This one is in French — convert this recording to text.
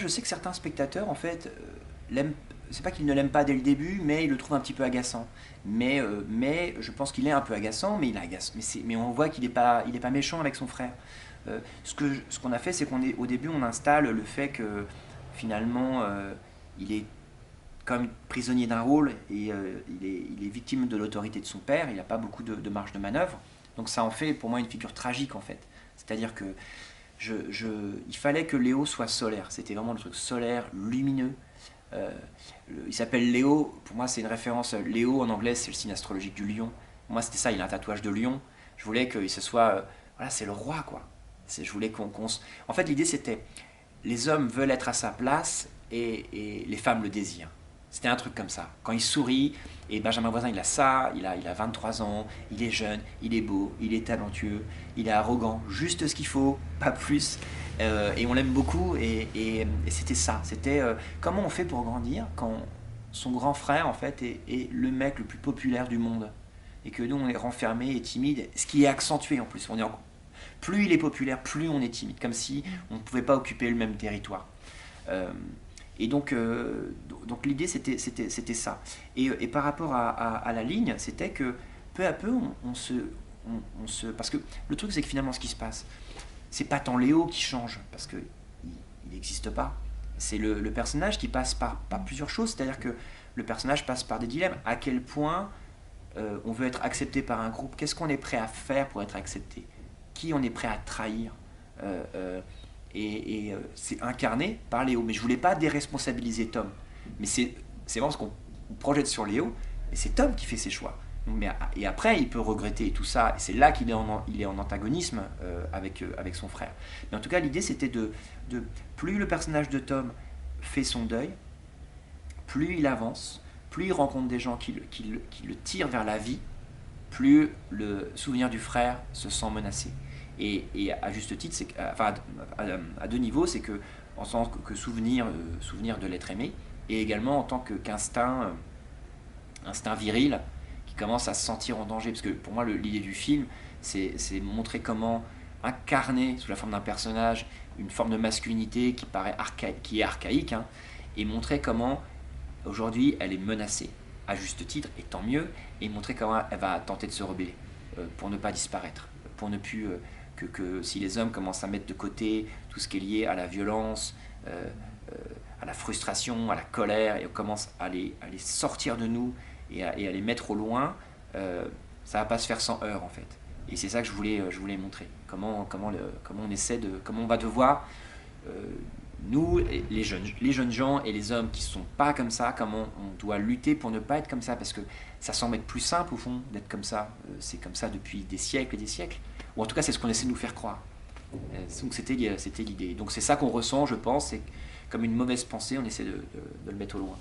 Je sais que certains spectateurs, en fait, l'aiment. C'est pas qu'ils ne l'aiment pas dès le début, mais ils le trouvent un petit peu agaçant. Mais je pense qu'il est un peu agaçant, mais il agace. Mais on voit qu'il est pas méchant avec son frère. Ce qu'on a fait, c'est au début, on installe le fait que finalement, il est comme prisonnier d'un rôle et il est victime de l'autorité de son père. Il n'a pas beaucoup de marge de manœuvre. Donc ça en fait pour moi une figure tragique en fait. C'est-à-dire que il fallait que Léo soit solaire. C'était vraiment le truc solaire, lumineux. Euh, il s'appelle Léo. Pour moi, c'est une référence. Léo en anglais, c'est le signe astrologique du lion. Pour moi, c'était ça. Il a un tatouage de lion. Je voulais que ce soit. Voilà, c'est le roi, quoi. Je voulais En fait, l'idée, c'était les hommes veulent être à sa place et les femmes le désirent. C'était un truc comme ça. Quand il sourit, et Benjamin Voisin, il a ça, il a 23 ans, il est jeune, il est beau, il est talentueux, il est arrogant, juste ce qu'il faut, pas plus. Et on l'aime beaucoup, et c'était ça. C'était comment on fait pour grandir quand son grand frère, en fait, est le mec le plus populaire du monde. Et que nous, on est renfermés et timides, ce qui est accentué en plus. Plus il est populaire, plus on est timide, comme si on ne pouvait pas occuper le même territoire. Euh, et donc l'idée, c'était ça. Et par rapport à la ligne, c'était que peu à peu, on se... Parce que le truc, c'est que finalement, ce qui se passe, c'est pas tant Léo qui change, parce qu'il n'existe pas. C'est le personnage qui passe par plusieurs choses, c'est-à-dire que le personnage passe par des dilemmes. À quel point on veut être accepté par un groupe? Qu'est-ce qu'on est prêt à faire pour être accepté? Qui on est prêt à trahir? euh, euh, c'est incarné par Léo. Mais je voulais pas déresponsabiliser Tom. Mais c'est vraiment ce qu'on projette sur Léo, et c'est Tom qui fait ses choix. Et après, il peut regretter et tout ça, et c'est là il est en antagonisme avec son frère. Mais en tout cas, l'idée, c'était de... Plus le personnage de Tom fait son deuil, plus il avance, plus il rencontre des gens qui le tirent vers la vie, plus le souvenir du frère se sent menacé. Et à juste titre, enfin, à deux niveaux, c'est que en tant que souvenir de l'être aimé, et également en tant instinct viril qui commence à se sentir en danger. Parce que pour moi, l'idée du film, c'est montrer comment incarner sous la forme d'un personnage une forme de masculinité qui est archaïque, hein, et montrer comment aujourd'hui elle est menacée, à juste titre, et tant mieux, et montrer comment elle va tenter de se rebeller pour ne pas disparaître, pour ne plus que si les hommes commencent à mettre de côté tout ce qui est lié à la violence, à la frustration, à la colère, et on commence à les sortir de nous et à les mettre au loin, ça va pas se faire sans heurts en fait. Et c'est ça que je voulais montrer. Comment on essaie de, comment on va devoir, euh, nous, les jeunes gens et les hommes qui sont pas comme ça, comment on doit lutter pour ne pas être comme ça, parce que ça semble être plus simple au fond d'être comme ça. C'est comme ça depuis des siècles et des siècles. Ou en tout cas, c'est ce qu'on essaie de nous faire croire. Donc c'était l'idée. Donc c'est ça qu'on ressent, je pense, c'est comme une mauvaise pensée, on essaie de le mettre au loin.